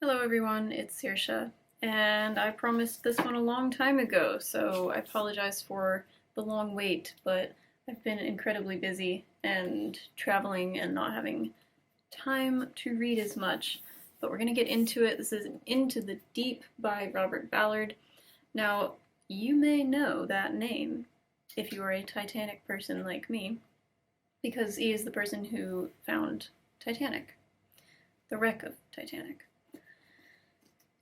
Hello everyone, it's Saoirse, and I promised this one a long time ago, so I apologize for the long wait, but I've been incredibly busy and traveling and not having time to read as much. But we're going to get into it. This is Into the Deep by Robert Ballard. Now, you may know that name if you are a Titanic person like me, because he is the person who found Titanic, the wreck of Titanic.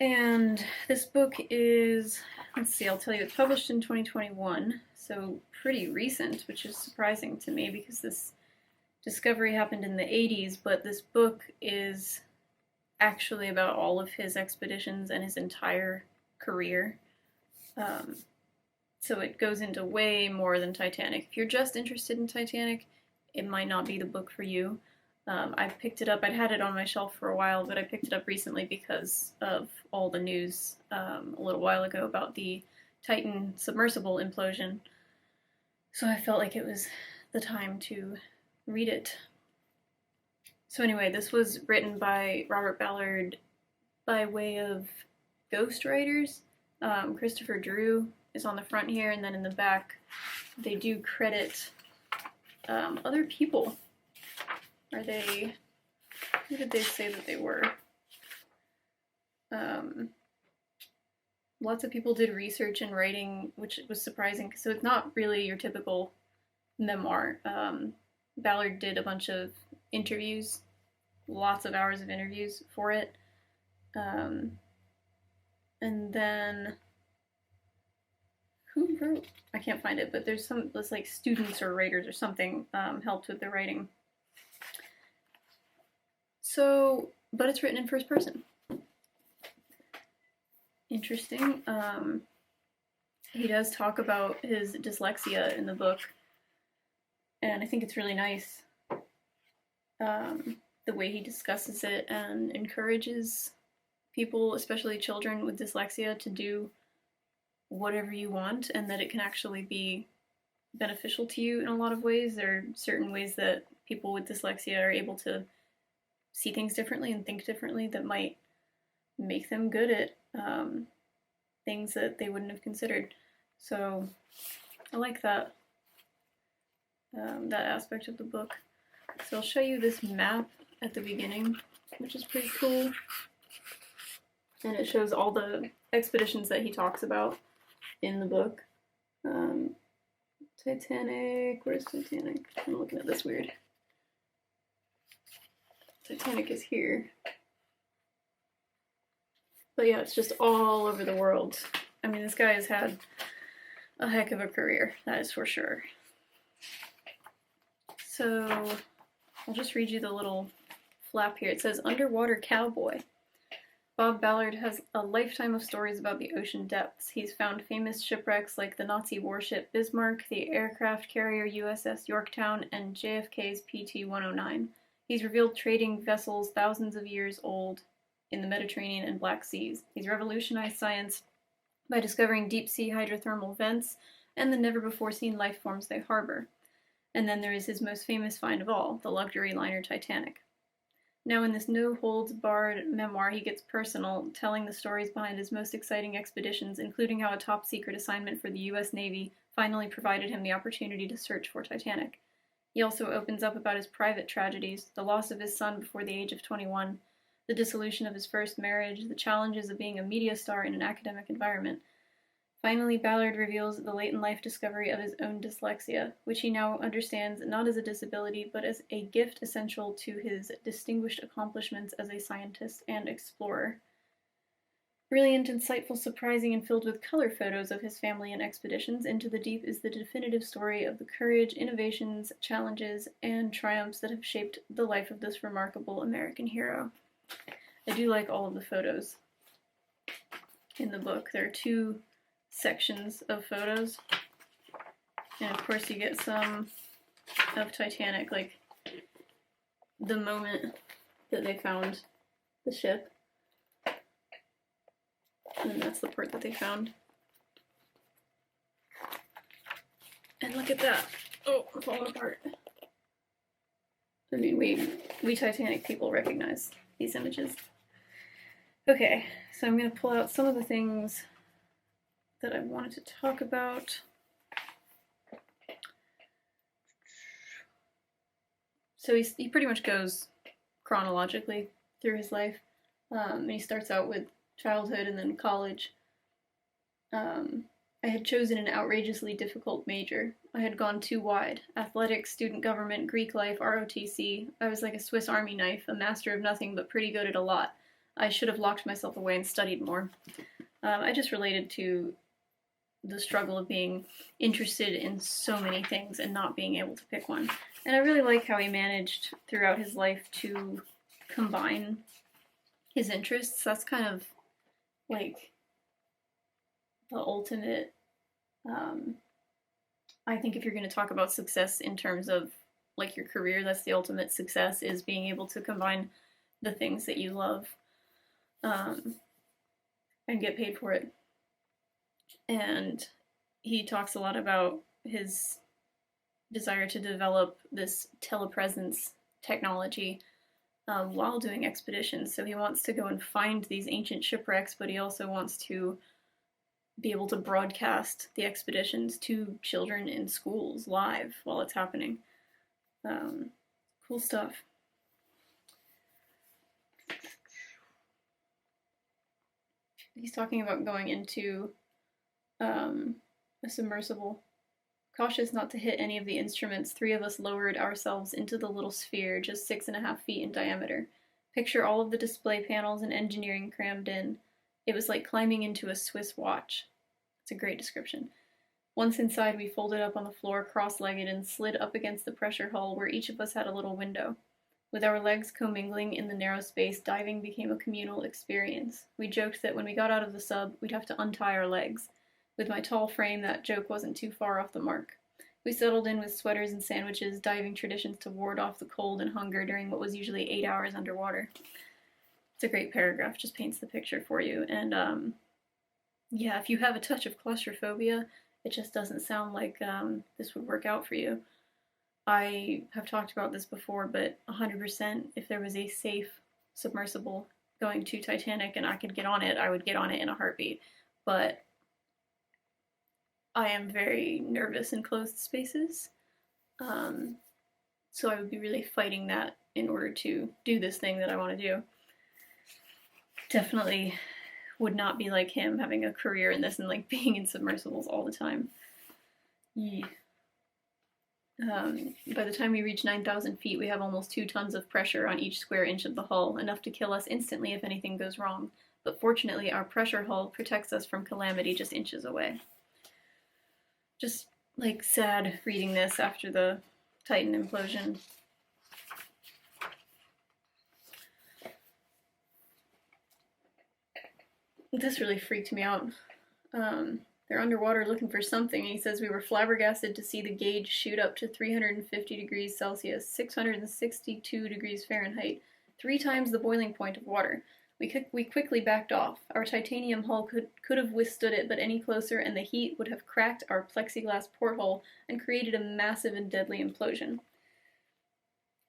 And this book is, let's see, I'll tell you, it's published in 2021, so pretty recent, which is surprising to me because this discovery happened in the 80s, but this book is actually about all of his expeditions and his entire career. So it goes into way more than Titanic. If you're just interested in Titanic, it might not be the book for you. I picked it up. I'd had it on my shelf for a while, but I picked it up recently because of all the news a little while ago about the Titan submersible implosion. So I felt like it was the time to read it. So anyway, this was written by Robert Ballard by way of ghostwriters. Christopher Drew is on the front here, and then in the back they do credit other people. Who did they say that they were? Lots of people did research and writing, which was surprising, so it's not really your typical memoir. Ballard did a bunch of interviews, lots of hours of interviews for it. And then, who wrote? I can't find it, but there's like students or writers or something helped with the writing. So, but it's written in first person. Interesting. He does talk about his dyslexia in the book, and I think it's really nice the way he discusses it and encourages people, especially children with dyslexia, to do whatever you want, and that it can actually be beneficial to you in a lot of ways. There are certain ways that people with dyslexia are able to see things differently and think differently that might make them good at things that they wouldn't have considered. So I like that that aspect of the book. So I'll show you this map at the beginning, which is pretty cool. And it shows all the expeditions that he talks about in the book. Titanic, where's Titanic? I'm looking at this weird. Titanic is here. But yeah, it's just all over the world. I mean, this guy has had a heck of a career, that is for sure. So, I'll just read you the little flap here. It says, Underwater Cowboy. Bob Ballard has a lifetime of stories about the ocean depths. He's found famous shipwrecks like the Nazi warship Bismarck, the aircraft carrier USS Yorktown, and JFK's PT-109. He's revealed trading vessels thousands of years old in the Mediterranean and Black Seas. He's revolutionized science by discovering deep-sea hydrothermal vents and the never-before-seen life forms they harbor. And then there is his most famous find of all, the luxury liner Titanic. Now in this no-holds-barred memoir, he gets personal, telling the stories behind his most exciting expeditions, including how a top-secret assignment for the U.S. Navy finally provided him the opportunity to search for Titanic. He also opens up about his private tragedies, the loss of his son before the age of 21, the dissolution of his first marriage, the challenges of being a media star in an academic environment. Finally, Ballard reveals the late-in-life discovery of his own dyslexia, which he now understands not as a disability, but as a gift essential to his distinguished accomplishments as a scientist and explorer. Brilliant, insightful, surprising, and filled with color photos of his family and expeditions, Into the Deep is the definitive story of the courage, innovations, challenges, and triumphs that have shaped the life of this remarkable American hero. I do like all of the photos in the book. There are two sections of photos, and of course you get some of Titanic, like the moment that they found the ship. And that's the part that they found. And look at that. Oh, I'm falling apart. I mean, we Titanic people recognize these images. Okay, so I'm going to pull out some of the things that I wanted to talk about. So he pretty much goes chronologically through his life. And he starts out with childhood and then college. I had chosen an outrageously difficult major. I had gone too wide. Athletics, student government, Greek life, ROTC. I was like a Swiss Army knife, a master of nothing but pretty good at a lot. I should have locked myself away and studied more. I just related to the struggle of being interested in so many things and not being able to pick one. And I really like how he managed throughout his life to combine his interests. That's kind of like the ultimate. I think if you're going to talk about success in terms of like your career, that's the ultimate success, is being able to combine the things that you love and get paid for it. And he talks a lot about his desire to develop this telepresence technology while doing expeditions. So he wants to go and find these ancient shipwrecks, but he also wants to be able to broadcast the expeditions to children in schools live while it's happening. Cool stuff. He's talking about going into a submersible. Cautious not to hit any of the instruments, 3 of us lowered ourselves into the little sphere, just 6.5 feet in diameter. Picture all of the display panels and engineering crammed in. It was like climbing into a Swiss watch. It's a great description. Once inside, we folded up on the floor, cross-legged, and slid up against the pressure hull, where each of us had a little window. With our legs commingling in the narrow space, diving became a communal experience. We joked that when we got out of the sub, we'd have to untie our legs. With my tall frame, that joke wasn't too far off the mark. We settled in with sweaters and sandwiches, diving traditions to ward off the cold and hunger during what was usually 8 hours underwater. It's a great paragraph, just paints the picture for you. And yeah, if you have a touch of claustrophobia, it just doesn't sound like this would work out for you. I have talked about this before, but 100%, if there was a safe submersible going to Titanic and I could get on it, I would get on it in a heartbeat. But I am very nervous in closed spaces, so I would be really fighting that in order to do this thing that I want to do. Definitely would not be like him, having a career in this and like being in submersibles all the time. Yeah. By the time we reach 9,000 feet, we have almost 2 tons of pressure on each square inch of the hull, enough to kill us instantly if anything goes wrong. But fortunately, our pressure hull protects us from calamity just inches away. Just like sad reading this after the Titan implosion. This really freaked me out. They're underwater looking for something, and he says we were flabbergasted to see the gauge shoot up to 350 degrees Celsius, 662 degrees Fahrenheit, 3 times the boiling point of water. We quickly backed off. Our titanium hull could have withstood it, but any closer and the heat would have cracked our plexiglass porthole and created a massive and deadly implosion.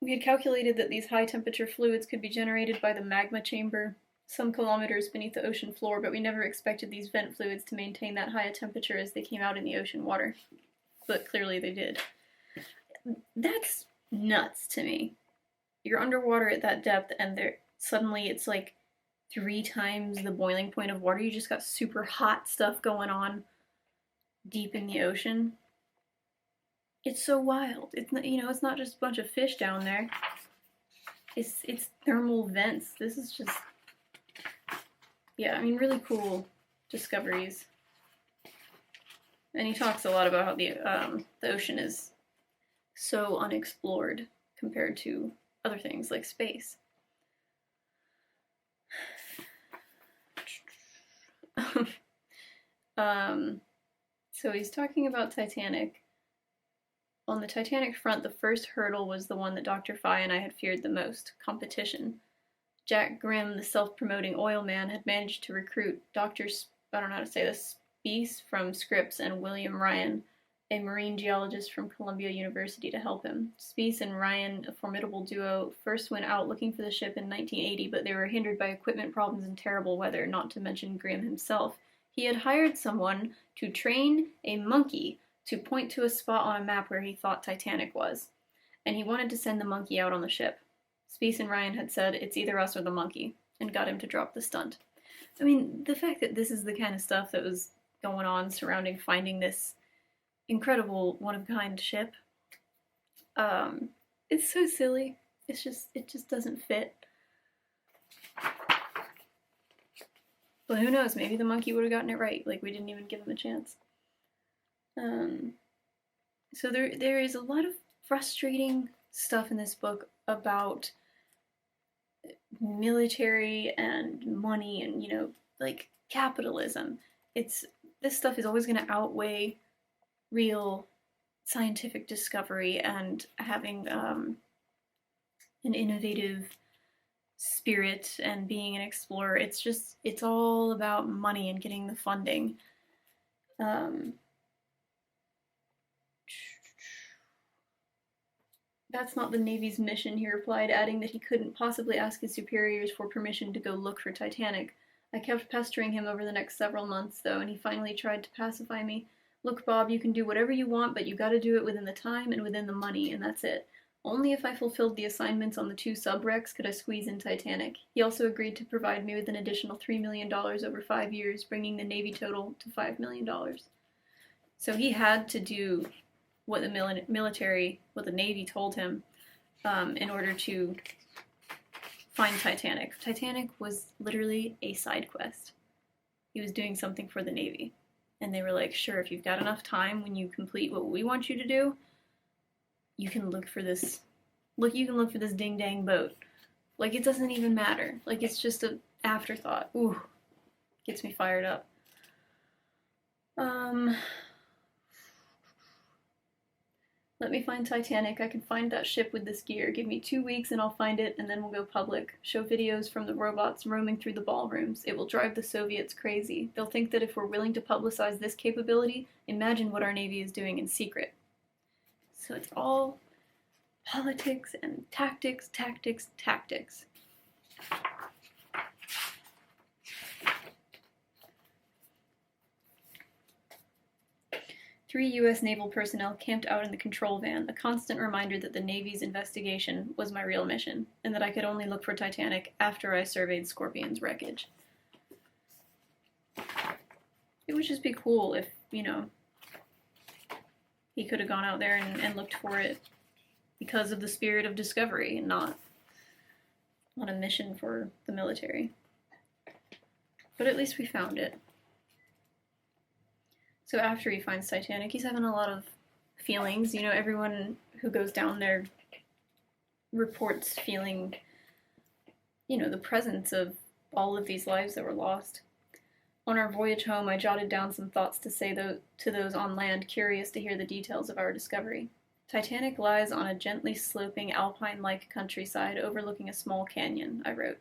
We had calculated that these high-temperature fluids could be generated by the magma chamber some kilometers beneath the ocean floor, but we never expected these vent fluids to maintain that high a temperature as they came out in the ocean water. But clearly they did. That's nuts to me. You're underwater at that depth, and suddenly it's like 3 times the boiling point of water. You just got super hot stuff going on deep in the ocean. It's so wild. It's not, it's not just a bunch of fish down there. It's thermal vents. This is just, yeah, I mean, really cool discoveries. And he talks a lot about how the ocean is so unexplored compared to other things like space. So he's talking about Titanic. On the Titanic front, the first hurdle was the one that Dr. Fye and I had feared the most, competition. Jack Grimm, the self-promoting oil man, had managed to recruit Dr. I don't know how to say this, Speece from Scripps and William Ryan, a marine geologist from Columbia University to help him. Spies and Ryan, a formidable duo, first went out looking for the ship in 1980, but they were hindered by equipment problems and terrible weather, not to mention Grimm himself. He had hired someone to train a monkey to point to a spot on a map where he thought Titanic was, and he wanted to send the monkey out on the ship. Spies and Ryan had said, "It's either us or the monkey," and got him to drop the stunt. I mean, the fact that this is the kind of stuff that was going on surrounding finding this incredible one-of-a-kind ship, it's so silly. It just doesn't fit. But who knows, maybe the monkey would have gotten it right, like we didn't even give him a chance. So there is a lot of frustrating stuff in this book about military and money and, you know, like capitalism. This stuff is always going to outweigh real scientific discovery and having an innovative spirit and being an explorer. It's all about money and getting the funding. "That's not the Navy's mission," he replied, adding that he couldn't possibly ask his superiors for permission to go look for Titanic. I kept pestering him over the next several months, though, and he finally tried to pacify me. "Look, Bob, you can do whatever you want, but you gotta do it within the time and within the money, and that's it. Only if I fulfilled the assignments on the 2 subwrecks could I squeeze in Titanic." He also agreed to provide me with an additional $3 million over 5 years, bringing the Navy total to $5 million. So he had to do what the Navy told him in order to find Titanic. Titanic was literally a side quest. He was doing something for the Navy. And they were like, "Sure, if you've got enough time when you complete what we want you to do, you can look for this ding-dang boat." Like, it doesn't even matter. Like, it's just an afterthought. Ooh, gets me fired up. "Let me find Titanic. I can find that ship with this gear. Give me 2 weeks and I'll find it, and then we'll go public. Show videos from the robots roaming through the ballrooms. It will drive the Soviets crazy. They'll think that if we're willing to publicize this capability, imagine what our Navy is doing in secret." So it's all politics and tactics, tactics, tactics. 3 U.S. naval personnel camped out in the control van, a constant reminder that the Navy's investigation was my real mission, and that I could only look for Titanic after I surveyed Scorpion's wreckage. It would just be cool if, you know, he could have gone out there and looked for it because of the spirit of discovery and not on a mission for the military. But at least we found it. So after he finds Titanic, he's having a lot of feelings. You know, everyone who goes down there reports feeling, you know, the presence of all of these lives that were lost. On our voyage home, I jotted down some thoughts to say to those on land curious to hear the details of our discovery. "Titanic lies on a gently sloping alpine-like countryside overlooking a small canyon," I wrote.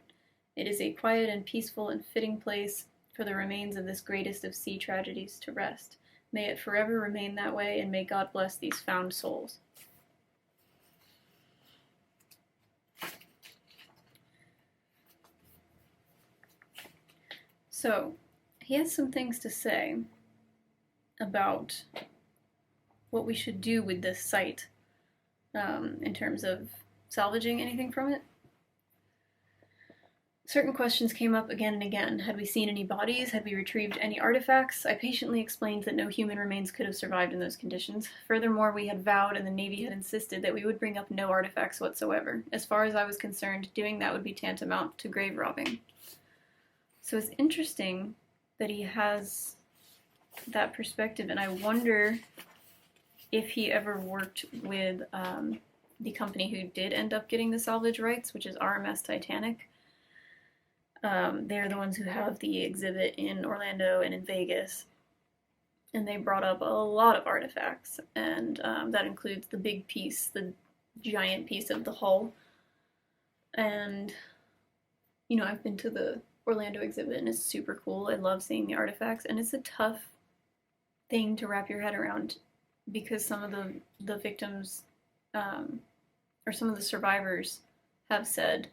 "It is a quiet and peaceful and fitting place for the remains of this greatest of sea tragedies to rest. May it forever remain that way, and may God bless these found souls." So, he has some things to say about what we should do with this site in terms of salvaging anything from it. Certain questions came up again and again. Had we seen any bodies? Had we retrieved any artifacts? I patiently explained that no human remains could have survived in those conditions. Furthermore, we had vowed and the Navy had insisted that we would bring up no artifacts whatsoever. As far as I was concerned, doing that would be tantamount to grave robbing. So it's interesting that he has that perspective, and I wonder if he ever worked with the company who did end up getting the salvage rights, which is RMS Titanic. They're the ones who have the exhibit in Orlando and in Vegas, and they brought up a lot of artifacts, and that includes the big piece, the giant piece of the hull. And, you know, I've been to the Orlando exhibit, and it's super cool. I love seeing the artifacts, and it's a tough thing to wrap your head around because some of the victims, or some of the survivors have said,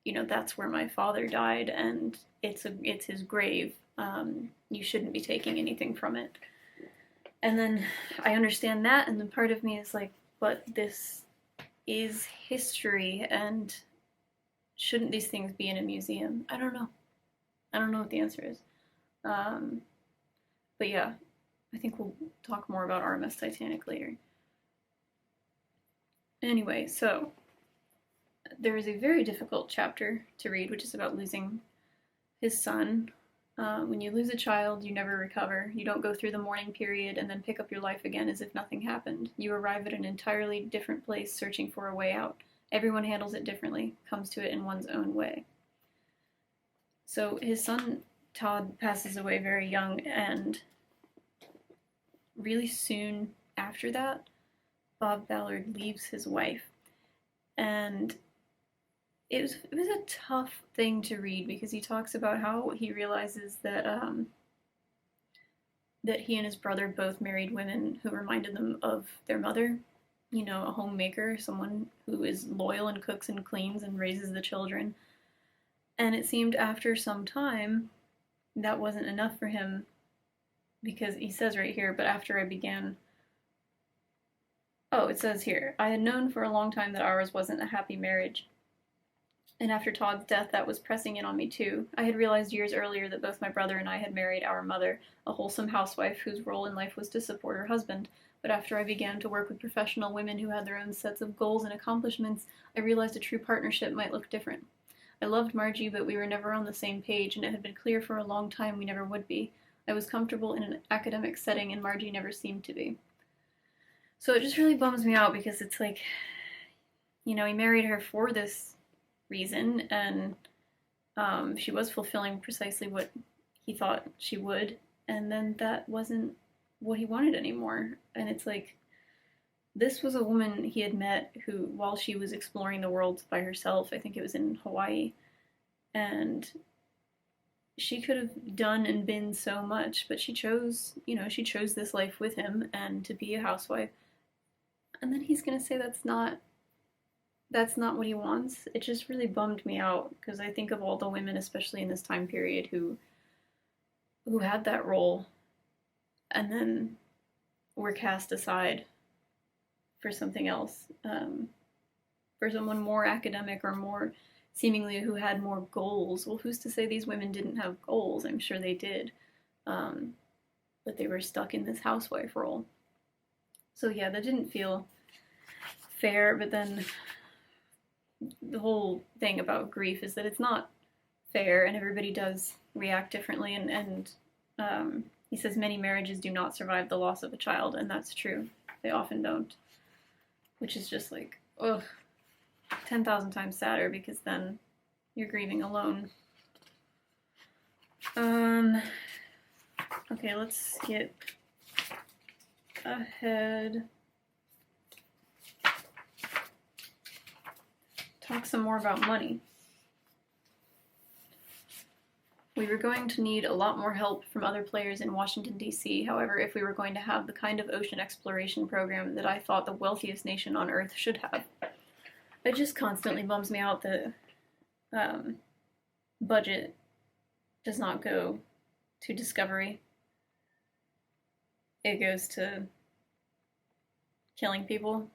that's where my father died, and it's his grave. You shouldn't be taking anything from it. And then I understand that, and then part of me is like, but this is history, and shouldn't these things be in a museum? I don't know. I don't know what the answer is. But yeah, I think we'll talk more about RMS Titanic later. Anyway, so there is a very difficult chapter to read, which is about losing his son. When you lose a child, you never recover. You don't go through the mourning period and then pick up your life again as if nothing happened. You arrive at an entirely different place searching for a way out. Everyone handles it differently, comes to it in one's own way. So his son, Todd, passes away very young, and really soon after that, Bob Ballard leaves his wife. And it was a tough thing to read, because he talks about how he realizes that that he and his brother both married women who reminded them of their mother, a homemaker, someone who is loyal and cooks and cleans and raises the children. And it seemed after some time that wasn't enough for him, because he says right here, but after I began, it says here, I had known for a long time that ours wasn't a happy marriage. And after Todd's death, that was pressing in on me too. I had realized years earlier that both my brother and I had married our mother, a wholesome housewife whose role in life was to support her husband. But after I began to work with professional women who had their own sets of goals and accomplishments, I realized a true partnership might look different. I loved Margie, but we were never on the same page, and it had been clear for a long time we never would be. I was comfortable in an academic setting, and Margie never seemed to be. So it just really bums me out, because it's like, he married her for this reason, and she was fulfilling precisely what he thought she would, and then that wasn't what he wanted anymore. And it's like, this was a woman he had met who, while she was exploring the world by herself, I think it was in Hawaii, and she could have done and been so much, but she chose this life with him and to be a housewife. And then he's gonna say that's not what he wants. It just really bummed me out, because I think of all the women, especially in this time period, who had that role and then were cast aside for something else, for someone more academic or more seemingly who had more goals. Well, who's to say these women didn't have goals? I'm sure they did, but they were stuck in this housewife role. So yeah, that didn't feel fair. But then the whole thing about grief is that it's not fair, and everybody does react differently. And he says many marriages do not survive the loss of a child, and that's true. They often don't, which is just like, 10,000 times sadder, because then you're grieving alone. Okay, let's get ahead. Talk some more about money. We were going to need a lot more help from other players in Washington, D.C., however, if we were going to have the kind of ocean exploration program that I thought the wealthiest nation on Earth should have. It just constantly bums me out that budget does not go to discovery. It goes to killing people,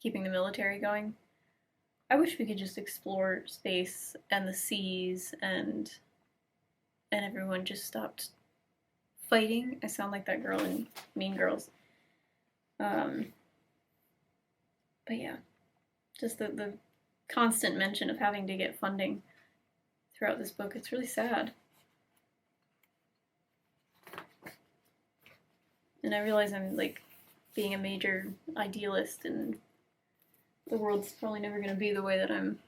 keeping the military going. I wish we could just explore space and the seas, and everyone just stopped fighting. I sound like that girl in Mean Girls. But yeah, just the constant mention of having to get funding throughout this book, it's really sad. And I realize I'm like being a major idealist, and the world's probably never going to be the way that I'm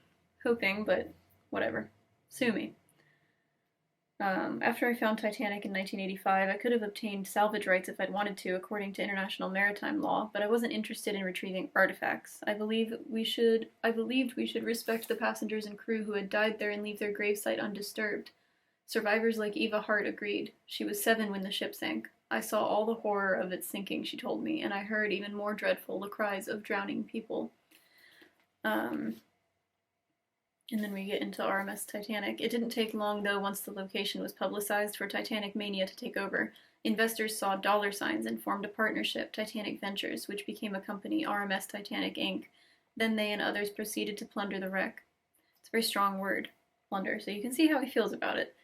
hoping, but whatever. Sue me. After I found Titanic in 1985, I could have obtained salvage rights if I'd wanted to, according to international maritime law, but I wasn't interested in retrieving artifacts. I believed we should respect the passengers and crew who had died there and leave their gravesite undisturbed. Survivors like Eva Hart agreed. She was 7 when the ship sank. I saw all the horror of its sinking, she told me, and I heard even more dreadful the cries of drowning people. And then we get into RMS Titanic. It didn't take long, though, once the location was publicized, for Titanic mania to take over. Investors saw dollar signs and formed a partnership, Titanic Ventures, which became a company, RMS Titanic Inc. Then they and others proceeded to plunder the wreck. It's a very strong word, plunder, so you can see how he feels about it.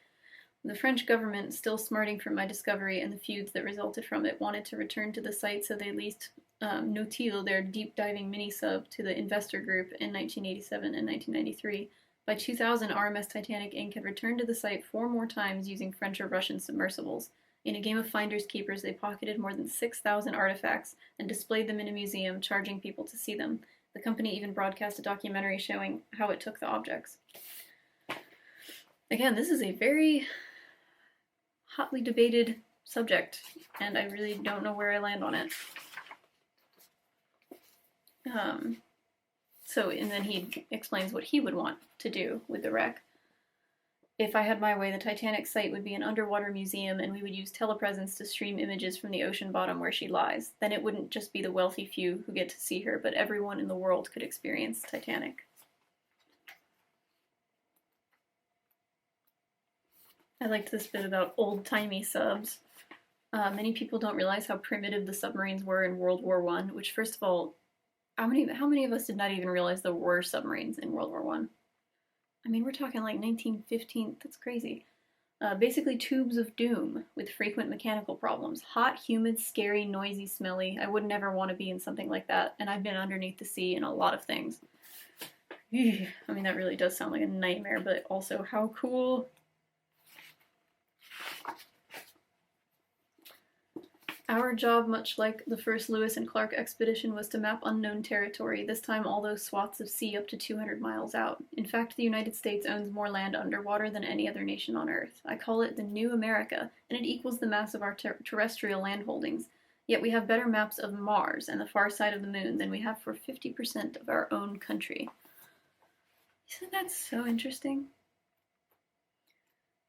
The French government, still smarting from my discovery and the feuds that resulted from it, wanted to return to the site, so they leased Nautil, their deep-diving mini-sub, to the investor group in 1987 and 1993. By 2000, RMS Titanic Inc. had returned to the site 4 more times using French or Russian submersibles. In a game of finders keepers, they pocketed more than 6,000 artifacts and displayed them in a museum, charging people to see them. The company even broadcast a documentary showing how it took the objects. Again, this is a very hotly debated subject, and I really don't know where I land on it. And then he explains what he would want to do with the wreck. If I had my way, the Titanic site would be an underwater museum, and we would use telepresence to stream images from the ocean bottom where she lies. Then it wouldn't just be the wealthy few who get to see her, but everyone in the world could experience Titanic. I liked this bit about old-timey subs. Many people don't realize how primitive the submarines were in World War I, which, first of all, how many of us did not even realize there were submarines in World War I? I mean, we're talking like 1915. That's crazy. Basically tubes of doom with frequent mechanical problems. Hot, humid, scary, noisy, smelly. I would never want to be in something like that, and I've been underneath the sea in a lot of things. I mean, that really does sound like a nightmare, but also how cool. Our job, much like the first Lewis and Clark expedition, was to map unknown territory, this time all those swaths of sea up to 200 miles out. In fact, the United States owns more land underwater than any other nation on Earth. I call it the New America, and it equals the mass of our terrestrial land holdings. Yet we have better maps of Mars and the far side of the moon than we have for 50% of our own country. Isn't that so interesting?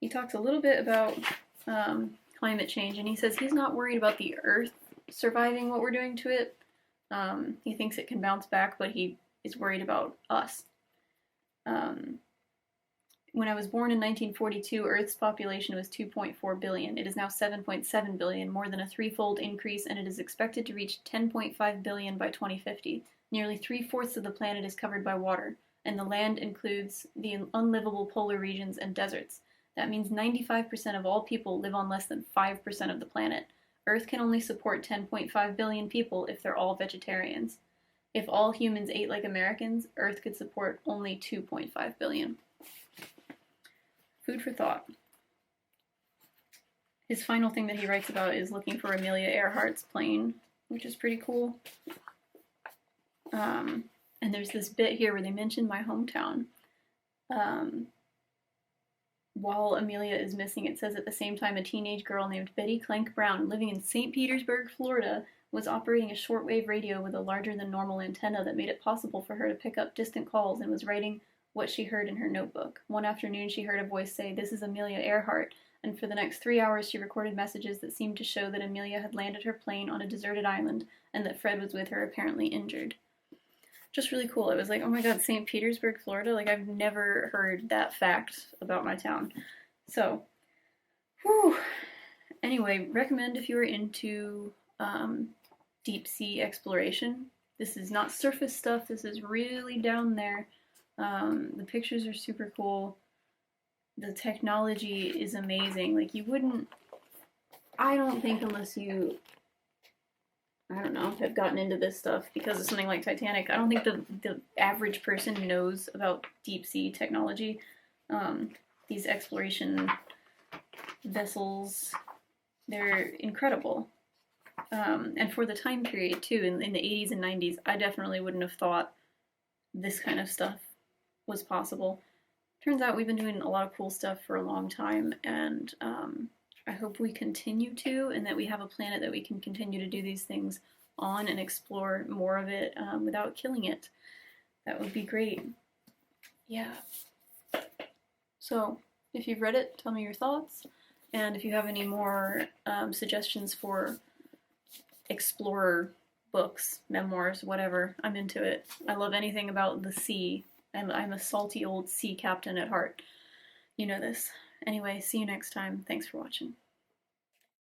He talks a little bit about climate change, and he says he's not worried about the Earth surviving what we're doing to it. He thinks it can bounce back, but he is worried about us. When I was born in 1942, Earth's population was 2.4 billion. It is now 7.7 billion, more than a threefold increase, and it is expected to reach 10.5 billion by 2050. Nearly 3/4 of the planet is covered by water, and the land includes the unlivable polar regions and deserts. That means 95% of all people live on less than 5% of the planet. Earth can only support 10.5 billion people if they're all vegetarians. If all humans ate like Americans, Earth could support only 2.5 billion. Food for thought. His final thing that he writes about is looking for Amelia Earhart's plane, which is pretty cool. And there's this bit here where they mention my hometown. While Amelia is missing, it says at the same time a teenage girl named Betty Clank Brown, living in St. Petersburg, Florida, was operating a shortwave radio with a larger than normal antenna that made it possible for her to pick up distant calls, and was writing what she heard in her notebook. One afternoon she heard a voice say, "This is Amelia Earhart," and for the next 3 hours she recorded messages that seemed to show that Amelia had landed her plane on a deserted island and that Fred was with her, apparently injured. Just really cool. It was like, oh my god, St. Petersburg, Florida? Like, I've never heard that fact about my town. So, whew. Anyway, recommend if you are into deep sea exploration. This is not surface stuff. This is really down there. The pictures are super cool. The technology is amazing. Like, you wouldn't... I don't think unless you... I don't know, have gotten into this stuff because of something like Titanic. I don't think the average person knows about deep sea technology. These exploration vessels, they're incredible. And for the time period, too, in the 80s and 90s, I definitely wouldn't have thought this kind of stuff was possible. Turns out we've been doing a lot of cool stuff for a long time, and I hope we continue to, and that we have a planet that we can continue to do these things on and explore more of it without killing it. That would be great. Yeah. So, if you've read it, tell me your thoughts. And if you have any more suggestions for explorer books, memoirs, whatever, I'm into it. I love anything about the sea. I'm a salty old sea captain at heart. You know this. Anyway, see you next time. Thanks for watching.